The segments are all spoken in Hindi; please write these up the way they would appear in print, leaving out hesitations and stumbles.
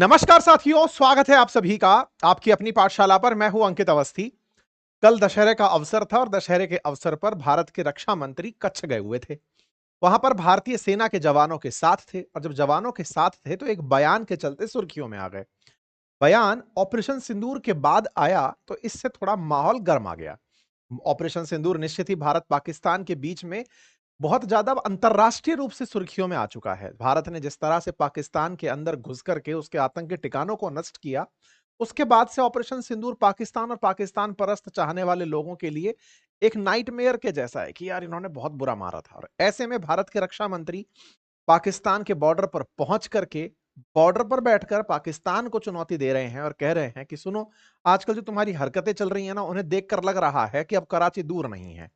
नमस्कार साथियों, स्वागत है आप सभी का आपकी अपनी पाठशाला पर। मैं हूं अंकित अवस्थी। कल दशहरे का अवसर था और दशहरे के अवसर पर भारत के रक्षा मंत्री कच्छ गए हुए थे। वहां पर भारतीय सेना के जवानों के साथ थे और जब जवानों के साथ थे तो एक बयान के चलते सुर्खियों में आ गए। बयान ऑपरेशन सिंदूर के बाद आया तो इससे थोड़ा माहौल गर्म आ गया। ऑपरेशन सिंदूर निश्चित ही भारत पाकिस्तान के बीच में बहुत ज्यादा अंतरराष्ट्रीय रूप से सुर्खियों में आ चुका है। भारत ने जिस तरह से पाकिस्तान के अंदर घुस करके उसके आतंकी ठिकानों को नष्ट किया, उसके बाद से ऑपरेशन सिंदूर पाकिस्तान और पाकिस्तान परस्त चाहने वाले लोगों के लिए एक नाइटमेयर के जैसा है कि यार इन्होंने बहुत बुरा मारा था। और ऐसे में भारत के रक्षा मंत्री पाकिस्तान के बॉर्डर पर पहुंच करके बॉर्डर पर बैठकर पाकिस्तान को चुनौती दे रहे हैं और कह रहे हैं कि सुनो, आजकल जो तुम्हारी हरकतें चल रही है ना, उन्हें देखकर लग रहा है कि अब कराची दूर नहीं है।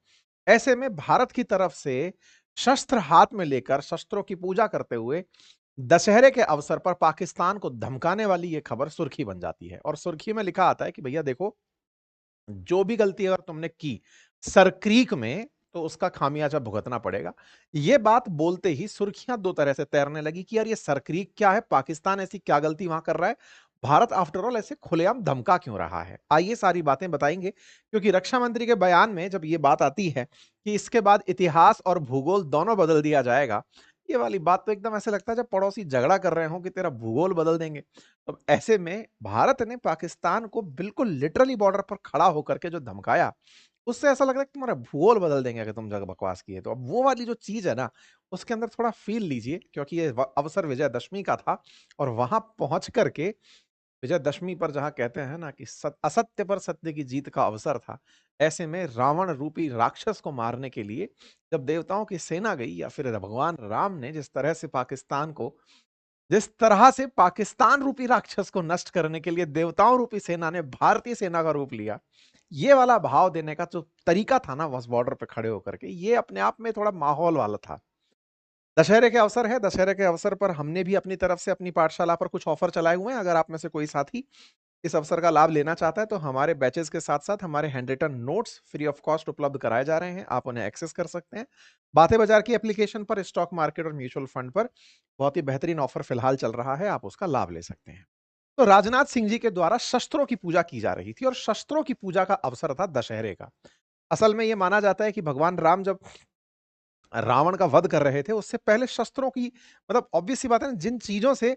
ऐसे में भारत की तरफ से शस्त्र हाथ में लेकर शस्त्रों की पूजा करते हुए दशहरे के अवसर पर पाकिस्तान को धमकाने वाली यह खबर सुर्खी बन जाती है और सुर्खी में लिखा आता है कि भैया देखो, जो भी गलती अगर तुमने की सरक्रीक में तो उसका खामियाजा भुगतना पड़ेगा। यह बात बोलते ही सुर्खियां दो तरह से तैरने लगी कि यार ये सरक्रीक क्या है, पाकिस्तान ऐसी क्या गलती वहां कर रहा है, भारत आफ्टर ऑल ऐसे खुलेआम धमका क्यों रहा है। आइए सारी बातें बताएंगे, क्योंकि रक्षा मंत्री के बयान में जब ये बात आती है कि इसके बाद इतिहास और भूगोल दोनों बदल दिया जाएगा, ये वाली बात तो एकदम ऐसे लगता है जब पड़ोसी झगड़ा कर रहे हो कि तेरा भूगोल बदल देंगे। तो ऐसे में भारत ने पाकिस्तान को बिल्कुल लिटरली बॉर्डर पर खड़ा होकर के जो धमकाया, उससे ऐसा लग रहा है कि तुम्हारा भूगोल बदल देंगे अगर तुम जगह बकवास किए तो। अब वो वाली जो चीज है ना, उसके अंदर थोड़ा फील लीजिए, क्योंकि ये अवसर विजयदशमी का था और वहां पहुंच करके विजयदशमी पर जहां कहते हैं ना कि असत्य पर सत्य की जीत का अवसर था, ऐसे में रावण रूपी राक्षस को मारने के लिए जब देवताओं की सेना गई या फिर भगवान राम ने जिस तरह से पाकिस्तान रूपी राक्षस को नष्ट करने के लिए देवताओं रूपी सेना ने भारतीय सेना का रूप लिया, ये वाला भाव देने का जो तरीका था ना उस बॉर्डर पे खड़े होकर के, ये अपने आप में थोड़ा माहौल वाला था। दशहरे के अवसर है, दशहरे के अवसर पर हमने भी अपनी तरफ से अपनी पाठशाला पर कुछ ऑफर चलाए हुए हैं। अगर आप में से कोई साथी इस अवसर का लाभ लेना चाहता है तो हमारे बैचेस के साथ साथ हमारे handwritten notes free of cost उपलब्ध कराए जा रहे हैं, आप उन्हें एक्सेस कर सकते हैं। बातें बाजार की एप्लीकेशन पर स्टॉक मार्केट और म्यूचुअल फंड पर बहुत ही बेहतरीन ऑफर फिलहाल चल रहा है, आप उसका लाभ ले सकते हैं। तो राजनाथ सिंह जी के द्वारा शस्त्रों की पूजा की जा रही थी और शस्त्रों की पूजा का अवसर था दशहरे का। असल में यह माना जाता है कि भगवान राम जब रावण का वध कर रहे थे, उससे पहले शस्त्रों की, मतलब ऑब्वियस सी बात है ना, जिन चीजों से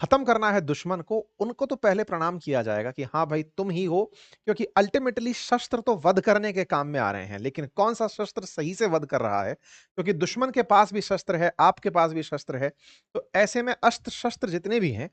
खत्म करना है दुश्मन को, उनको तो पहले प्रणाम किया जाएगा कि हाँ भाई तुम ही हो, क्योंकि अल्टीमेटली शस्त्र तो वध करने के काम में आ रहे हैं, लेकिन कौन सा शस्त्र सही से वध कर रहा है, क्योंकि दुश्मन के पास भी शस्त्र है, आपके पास भी शस्त्र है। तो ऐसे में अस्त्र शस्त्र जितने भी हैं,